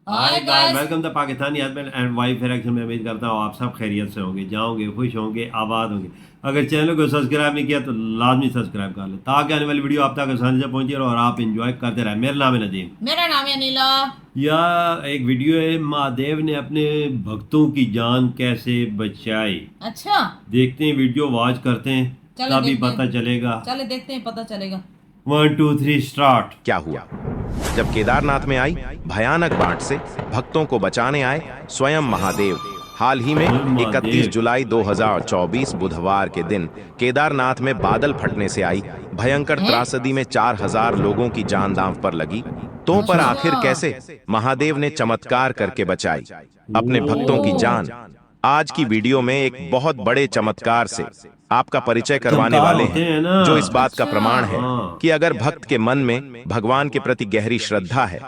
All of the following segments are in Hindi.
Hi hi guys, guys. Welcome the Pakistani husband and wife reaction में। उम्मीद करता हूँ आप सब खैरियत से होंगे, जाओगे, खुश होंगे, आबाद होंगे। अगर चैनल को सब्सक्राइब नहीं किया तो लाजमी सब्सक्राइब कर ले ताकि आने वाली वीडियो आप तक आसानी से पहुंचे और आप इंजॉय करते रहें। मेरा नाम है नदीम। मेरा नाम है नीला। यह एक वीडियो है, महादेव ने अपने भक्तों की जान कैसे बचाई। अच्छा, देखते हैं, वीडियो वॉच करते हैं, चलो तभी देखते हैं। पता चलेगा। चले देखते हैं, पता चलेगा। 1 2 3 स्टार्ट। क्या हुआ जब केदारनाथ में आई भयानक बाढ़ से भक्तों को बचाने आए स्वयं महादेव। हाल ही में 31 जुलाई 2024 बुधवार के दिन केदारनाथ में बादल फटने से आई भयंकर त्रासदी में 4000 लोगों की जान दांव पर लगी। तो पर आखिर कैसे महादेव ने चमत्कार करके बचाई अपने भक्तों की जान। आज की वीडियो में एक बहुत बड़े चमत्कार से आपका परिचय करवाने वाले हैं जो इस बात का प्रमाण है कि अगर भक्त के मन में भगवान के प्रति गहरी श्रद्धा है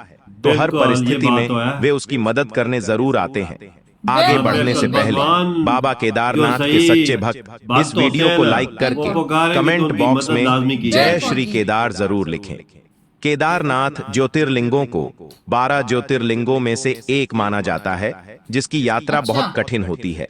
तो हर परिस्थिति में वे उसकी मदद करने जरूर आते हैं। आगे बढ़ने से पहले बाबा केदारनाथ के सच्चे भक्त इस वीडियो को लाइक करके कमेंट बॉक्स में जय श्री केदार जरूर लिखें। केदारनाथ ज्योतिर्लिंगों को 12 ज्योतिर्लिंगों में से एक माना जाता है जिसकी यात्रा बहुत कठिन होती है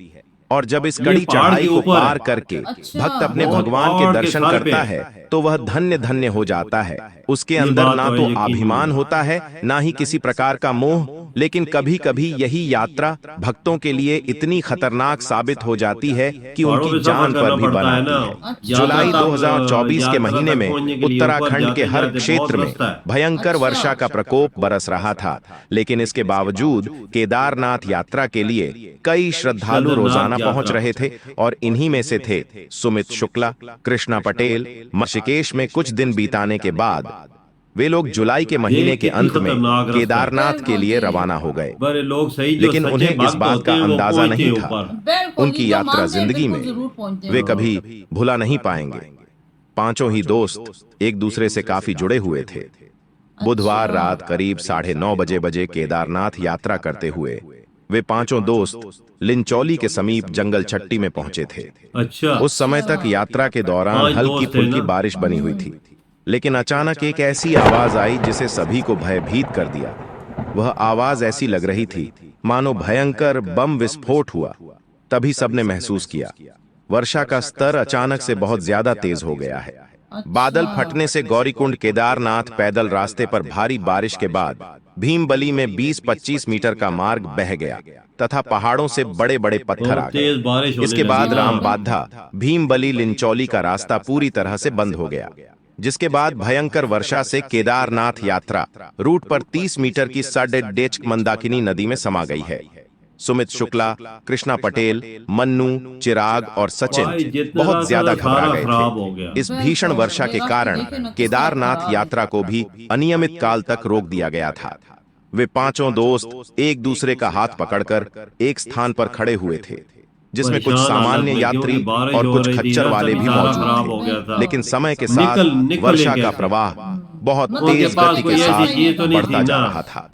और जब इस कड़ी चढ़ाई को पार करके भक्त अपने भगवान के दर्शन करता है तो वह धन्य धन्य हो जाता है। उसके अंदर ना तो अभिमान होता है ना ही किसी प्रकार का मोह, लेकिन कभी कभी यही यात्रा भक्तों के लिए इतनी खतरनाक साबित हो जाती है कि उनकी जान पर भी बनाती है। जुलाई 2024 के महीने में उत्तराखंड के हर क्षेत्र में भयंकर वर्षा का प्रकोप बरस रहा था, लेकिन इसके बावजूद केदारनाथ यात्रा के लिए कई श्रद्धालु रोजाना पहुंच रहे थे और इन्हीं में से थे सुमित शुक्ला, कृष्णा पटेल। ऋषिकेश में कुछ दिन बीताने के बाद वे लोग जुलाई के महीने के अंत में केदारनाथ के लिए रवाना हो गए, लेकिन उन्हें इस बात का अंदाजा नहीं था उनकी यात्रा जिंदगी में वे कभी भुला नहीं पाएंगे। पांचों ही दोस्त एक दूसरे से काफी जुड़े हुए थे। बुधवार रात करीब 9:30 बजे केदारनाथ यात्रा करते हुए वे पांचों दोस्त लिंचौली के समीप जंगल छट्टी में पहुंचे थे। अच्छा, उस समय तक यात्रा के दौरान हल्की फुल्की बारिश बनी हुई थी, लेकिन अचानक एक ऐसी आवाज आई जिसे सभी को भयभीत कर दिया। वह आवाज ऐसी लग रही थी मानो भयंकर बम विस्फोट हुआ। तभी सबने महसूस किया वर्षा का स्तर अचानक से बहुत ज्यादा तेज हो गया है। बादल फटने से गौरीकुंड केदारनाथ पैदल रास्ते पर भारी बारिश के बाद भीमबली में 20-25 मीटर का मार्ग बह गया तथा पहाड़ों से बड़े बड़े पत्थर आ गए। इसके बाद रामबाधा भीमबली लिंचौली का रास्ता पूरी तरह से बंद हो गया, जिसके बाद भयंकर वर्षा से केदारनाथ यात्रा रूट पर 30 मीटर की डेचक मंदाकिनी नदी में समा गई है। सुमित शुक्ला, कृष्णा पटेल, मन्नू, चिराग और सचिन बहुत ज्यादा घबरा गए थे। इस भीषण वर्षा के कारण केदारनाथ यात्रा को भी अनियमित काल तक रोक दिया गया था। वे पांचों दोस्त एक दूसरे का हाथ पकड़कर एक स्थान पर खड़े हुए थे जिसमें कुछ सामान्य यात्री और कुछ खच्चर वाले भी मौजूद थे, लेकिन समय के साथ वर्षा का प्रवाह बहुत तेज गति के साथ बढ़ता जा रहा था।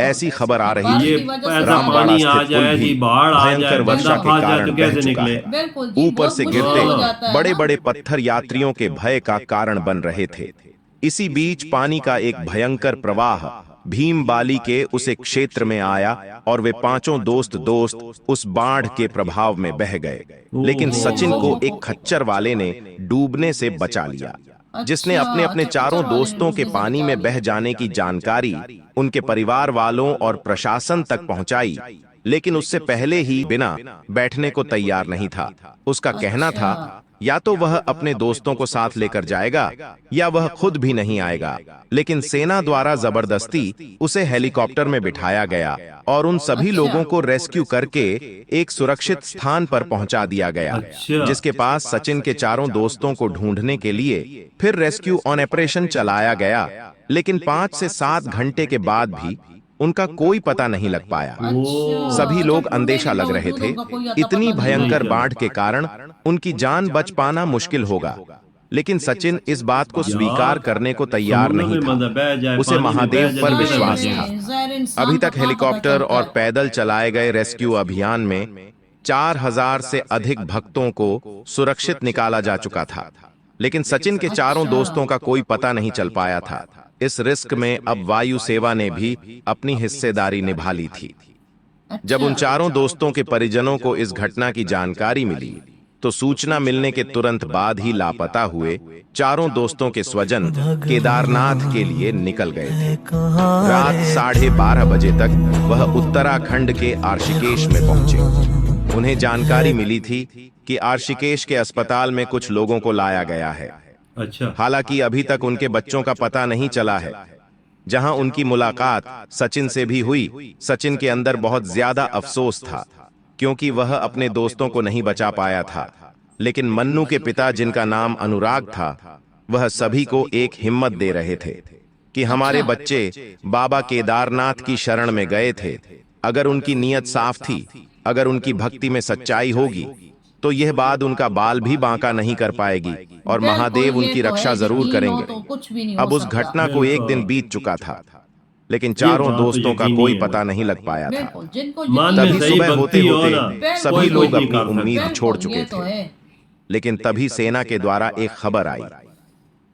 ऐसी खबर आ रही है रामबाड़ा स्थित पुल भी भयंकर वर्षा के कारण बह चुका है। ऊपर से गिरते बड़े बड़े पत्थर यात्रियों के भय का कारण बन रहे थे। इसी बीच पानी का एक भयंकर प्रवाह भीमबाली के उस एक क्षेत्र में आया और वे पांचों दोस्त उस बाढ़ के प्रभाव में बह गए, लेकिन सचिन को एक खच्चर वाले ने डूबने से बचा लिया, जिसने अपने अपने चारों दोस्तों के पानी में बह जाने की जानकारी उनके परिवार वालों और प्रशासन तक पहुंचाई, लेकिन उससे पहले ही बिना बैठने को तैयार नहीं था। उसका कहना था या तो वह अपने दोस्तों को साथ लेकर जाएगा या वह खुद भी नहीं आएगा, लेकिन सेना द्वारा जबरदस्ती उसे हेलीकॉप्टर में बिठाया गया और उन सभी लोगों को रेस्क्यू करके एक सुरक्षित स्थान पर पहुंचा दिया गया, जिसके पास सचिन के चारों दोस्तों को ढूंढने के लिए फिर रेस्क्यू ऑपरेशन चलाया गया, लेकिन 5 से 7 घंटे के बाद भी उनका कोई पता नहीं लग पाया। सभी लोग अंदेशा लग रहे थे इतनी भयंकर बाढ़ के कारण उनकी जान बच पाना मुश्किल होगा, लेकिन सचिन इस बात को स्वीकार करने को तैयार नहीं था। उसे महादेव पर विश्वास था। अभी तक हेलीकॉप्टर और पैदल चलाए गए रेस्क्यू अभियान में 4000 से अधिक भक्तों को सुरक्षित निकाला जा चुका था, लेकिन सचिन के चारों दोस्तों का कोई पता नहीं चल पाया था। इस रिस्क में अब वायु सेवा ने भी अपनी हिस्सेदारी निभा ली थी। जब उन चारों दोस्तों के परिजनों को इस घटना की जानकारी मिली तो सूचना मिलने के तुरंत बाद ही लापता हुए चारों दोस्तों के स्वजन केदारनाथ के लिए निकल गए थे। रात 12:30 बजे तक वह उत्तराखंड के आर्षिकेश में पहुंचे। उन्हें जानकारी मिली थी कि आर्षिकेश के अस्पताल में कुछ लोगों को लाया गया है। अच्छा। हालांकि अभी तक उनके बच्चों का पता नहीं चला है। जहां उनकी मुलाकात सचिन से भी हुई, सचिन के अंदर बहुत ज्यादा अफसोस था क्योंकि वह अपने दोस्तों को नहीं बचा पाया था। लेकिन मन्नू के पिता, जिनका नाम अनुराग था, वह सभी को एक हिम्मत दे रहे थे कि हमारे बच्चे बाबा केदारनाथ की शरण में गए थे। अगर उनकी नीयत साफ थी, अगर उनकी भक्ति में सच्चाई होगी तो यह बात उनका बाल भी बांका नहीं कर पाएगी और महादेव उनकी रक्षा जरूर करेंगे। अब उस घटना को एक दिन बीत चुका था, लेकिन चारों दोस्तों का कोई पता नहीं लग पाया था। तभी सुबह होते होते सभी लोग अपनी उम्मीद छोड़ चुके थे। लेकिन तभी सेना के द्वारा एक खबर आई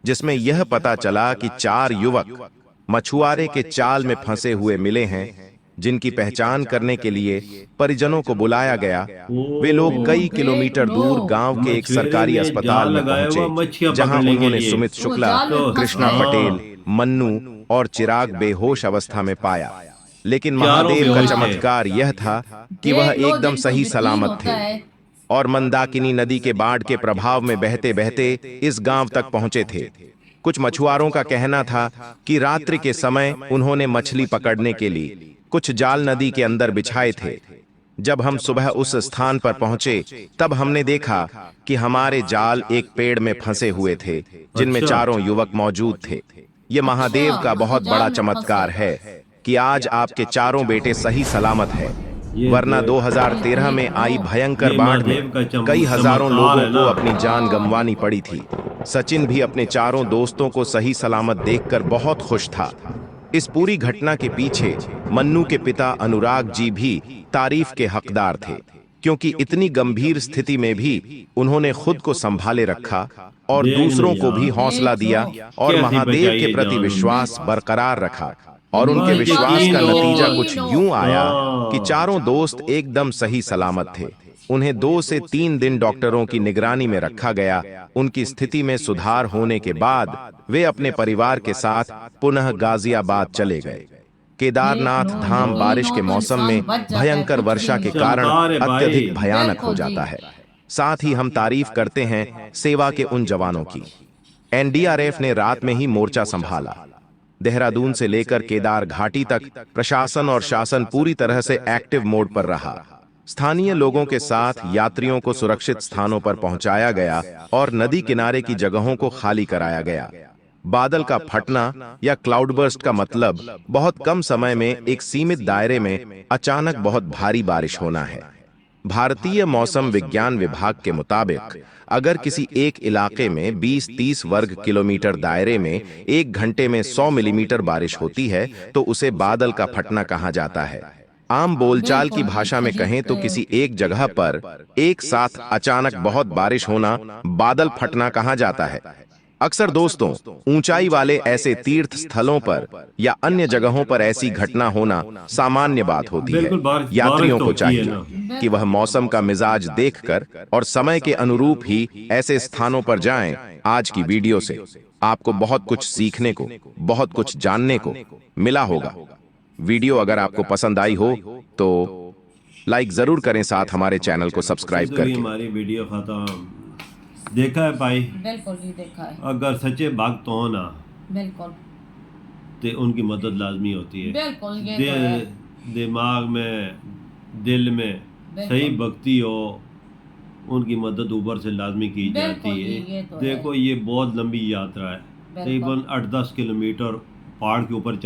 जिसमें यह पता चला कि 4 युवक मछुआरे के जाल में फंसे हुए मिले हैं, जिनकी पहचान करने के लिए परिजनों को बुलाया गया। वे लोग कई किलोमीटर दूर गांव के एक सरकारी अस्पताल में पहुंचे, जहां उन्होंने सुमित शुक्ला, कृष्णा पटेल, मन्नू और चिराग बेहोश अवस्था में पाया। लेकिन महादेव का चमत्कार यह था कि वह एकदम सही सलामत थे और मंदाकिनी नदी के बाढ़ के प्रभाव में बहते बहते इस गांव तक पहुंचे थे। कुछ मछुआरों का कहना था कि रात्रि के समय उन्होंने मछली पकड़ने के लिए कुछ जाल नदी के अंदर बिछाए थे। जब हम सुबह उस स्थान पर पहुंचे तब हमने देखा कि हमारे जाल एक पेड़ में फंसे हुए थे, जिनमें चारों युवक मौजूद थे। ये महादेव का बहुत बड़ा चमत्कार है कि आज आपके चारों बेटे सही सलामत है, वरना 2013 में आई भयंकर बाढ़ में कई हजारों लोगों को अपनी जान गंवानी पड़ी थी। सचिन भी अपने चारों दोस्तों को सही सलामत देखकर बहुत खुश था। इस पूरी घटना के पीछे मन्नू के पिता अनुराग जी भी तारीफ के हकदार थे, क्योंकि इतनी गंभीर स्थिति में भी उन्होंने खुद को संभाले रखा और दूसरों को भी हौसला दिया और महादेव के प्रति विश्वास बरकरार रखा। और उनके विश्वास का नतीजा कुछ यूं आया कि चारों दोस्त एकदम सही सलामत थे। उन्हें 2 से 3 दिन डॉक्टरों की निगरानी में रखा गया। उनकी स्थिति में सुधार होने के बाद वे अपने परिवार के साथ पुनः गाजियाबाद चले गए। केदारनाथ धाम बारिश के मौसम में भयंकर वर्षा के कारण अत्यधिक भयानक हो जाता है। साथ ही हम तारीफ करते हैं सेवा के उन जवानों की। एनडीआरएफ ने रात में ही मोर्चा संभाला। देहरादून से लेकर केदार घाटी तक प्रशासन और शासन पूरी तरह से एक्टिव मोड पर रहा। स्थानीय लोगों के साथ यात्रियों को सुरक्षित स्थानों पर पहुंचाया गया और नदी किनारे की जगहों को खाली कराया गया। बादल का फटना या क्लाउड बर्स्ट का मतलब बहुत कम समय में एक सीमित दायरे में अचानक बहुत भारी बारिश होना है। भारतीय मौसम विज्ञान विभाग के मुताबिक अगर किसी एक इलाके में 20-30 वर्ग किलोमीटर दायरे में 1 घंटे में 100 मिलीमीटर बारिश होती है तो उसे बादल का फटना कहा जाता है। आम बोलचाल की भाषा में कहें तो किसी एक जगह पर एक साथ अचानक बहुत बारिश होना बादल फटना कहा जाता है। अक्सर दोस्तों, ऊंचाई वाले ऐसे तीर्थ स्थलों पर या अन्य जगहों पर ऐसी घटना होना सामान्य बात होती है। यात्रियों को चाहिए कि वह मौसम का मिजाज देखकर और समय के अनुरूप ही ऐसे स्थानों पर जाएं। आज की वीडियो से आपको बहुत कुछ सीखने को, बहुत कुछ जानने को मिला होगा। वीडियो अगर आपको पसंद आई हो तो लाइक जरूर करें, साथ हमारे चैनल को सब्सक्राइब करें। हमारी वीडियो खत्म देखा है भाई? बिल्कुल जी देखा है। अगर सच्चे भक्त हो ना, बिल्कुल, तो उनकी मदद लाजमी होती है। बिल्कुल, ये तो है। दिमाग में, दिल में सही भक्ति हो, उनकी मदद ऊपर से लाजमी की जाती है। तो देखो है। ये बहुत लंबी यात्रा है, तकरीबन 8-10 किलोमीटर पहाड़ के ऊपर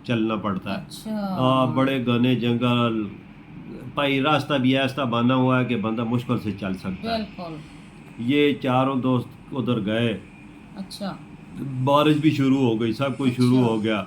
चलना पड़ता है। अच्छा। बड़े घने जंगल, भाई रास्ता भी ऐसा बना हुआ है कि बंदा मुश्किल से चल सकता है। बिल्कुल। ये चारों दोस्त उधर गए। अच्छा। बारिश भी शुरू हो गई, सब कुछ शुरू हो गया।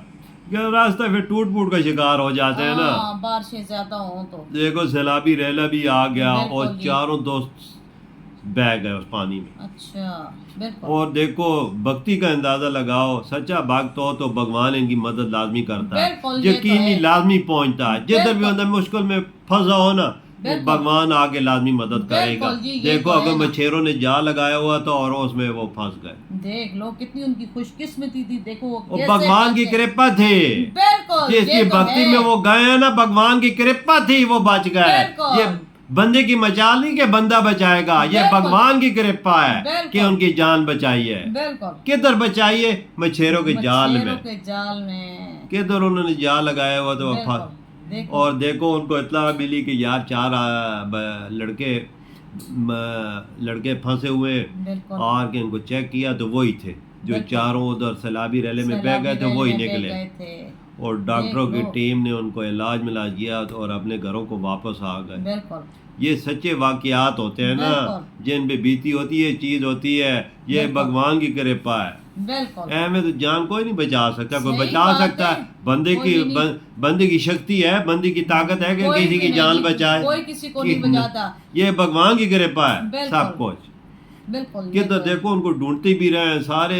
रास्ता फिर टूट फूट का शिकार हो जाते हैं ना, बारिशें ज्यादा हो तो। देखो सैलाबी रेला भी आ गया और चारों दोस्त बह गए उस पानी में। अच्छा बिल्कुल और देखो भक्ति का अंदाजा लगाओ, सच्चा भक्त हो तो भगवान इनकी मदद लाजमी करता है, बिल्कुल, ये तो यकीनी है। लाजमी पहुंचता है। जिधर भी बिल्कुल। बंदा मुश्किल में फंसा हो ना, बिल्कुल। भगवान आके लाजमी मदद करेगा। बिल्कुल जी, ये देखो तो है अगर ना। मछेरों ने जाल लगाया हुआ था और उसमें वो फंस गए, देख लो कितनी उनकी खुशकिस्मती थी। देखो वो वो कैसे भगवान की बचे। कृपा थी। बिल्कुल जिसकी ये तो भक्ति है। में वो गए हैं ना, भगवान की कृपा थी, वो बच गए। बिल्कुल। ये बंदे की मजाल नहीं कि बंदा बचाएगा, ये बिल्कुल। भगवान की कृपा है बिल्कुल। कि उनकी जान बचाई है। बिल्कुल किधर बचाई है? मछेरों के जाल मछेरों में। के जाल में। किधर उन्होंने जाल लगाया हुआ तो वो बिल्कुल, फंस। देखो। और देखो उनको इतला मिली कि यार 4 लड़के फंसे हुए। बिल्कुल। और के इनको चेक किया तो वही थे जो बिल्कुल। चारों उधर सैलाबी रैले में बह सैलाबी गए थे, रैली वही में बह निकले। गए थे। और डॉक्टरों देख की लो। टीम ने उनको इलाज मिलाज किया और अपने घरों को वापस आ गए। बिल्कुल ये सच्चे वाकयात होते हैं ना, बिल्कुल। जिन पे बीती होती है चीज होती है। ये बिल्कुल। भगवान की कृपा है। बिल्कुल ऐ में तो जान कोई नहीं बचा सकता। कोई सही बचा बात सकता है। है बंदे कोई की भी नहीं। बंदे की शक्ति है, बंदे की ताकत है कि कोई किसी भी की जान नहीं, बचाए। कोई किसी को नहीं बचाता। ये भगवान की कृपा है बिल्कुल। सब कुछ। बिल्कुल ये किधर तो- देखो उनको ढूंढते भी रहे हैं, सारे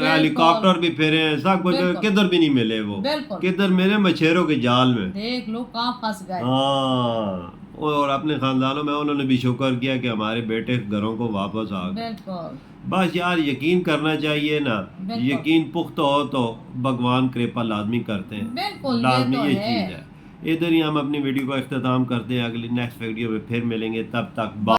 हेलीकॉप्टर भी फिरे हैं, सब कुछ, बिल्कुल। किधर भी नहीं मिले वो। बिल्कुल। किधर मिले? मछेरों के जाल में। देख लो कहाँ फंस गए। हाँ, और अपने खानदानों में उन्होंने भी शुक्र किया कि हमारे बेटे घरों को वापस आ गए। बिल्कुल बस यार यकीन करना चाहिए ना, बिल्कुल। यकीन पुख्ता हो तो भगवान कृपा लाजमी करते हैं। बिल्कुल, ये लाजमी तो ये है। चीज़ है। इधर ही हम अपनी वीडियो को अख्ताम करते हैं। अगली नेक्स्ट वीडियो में फिर मिलेंगे, तब तक बाय।